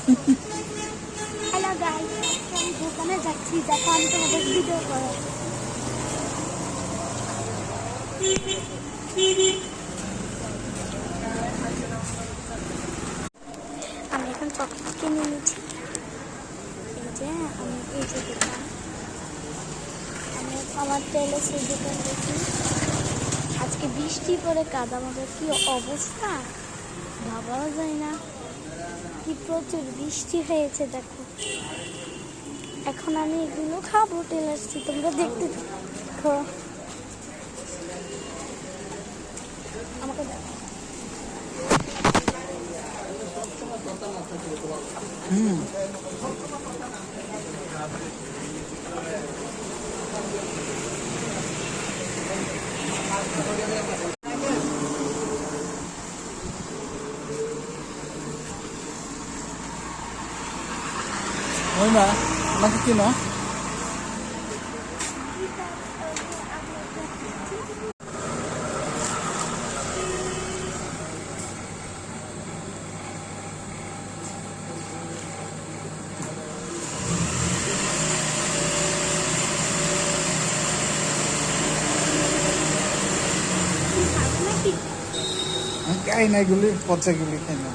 Hello guys, আমি দোকানে যাচ্ছি, দেখো আমি তোমাদের ভিডিও করো। আমি এখন পকেট কিনে নিয়েছি। এই যে আমি এই যে দোকান, আমি আমার তেলে সেই দোকান দেখি। আজকে বৃষ্টি পরে কাদা মাদার কি অবস্থা ভাবাও যায় না, কি প্রচুর বৃষ্টি হয়েছে দেখো। এখন আমি এগুলো খাবো, টেলে আসছি, তোমরা দেখতে থাকো। আমাকে দেখো। Ôi mà, nó cái kia nó. Cái này guli, pot saya guli kayaknya.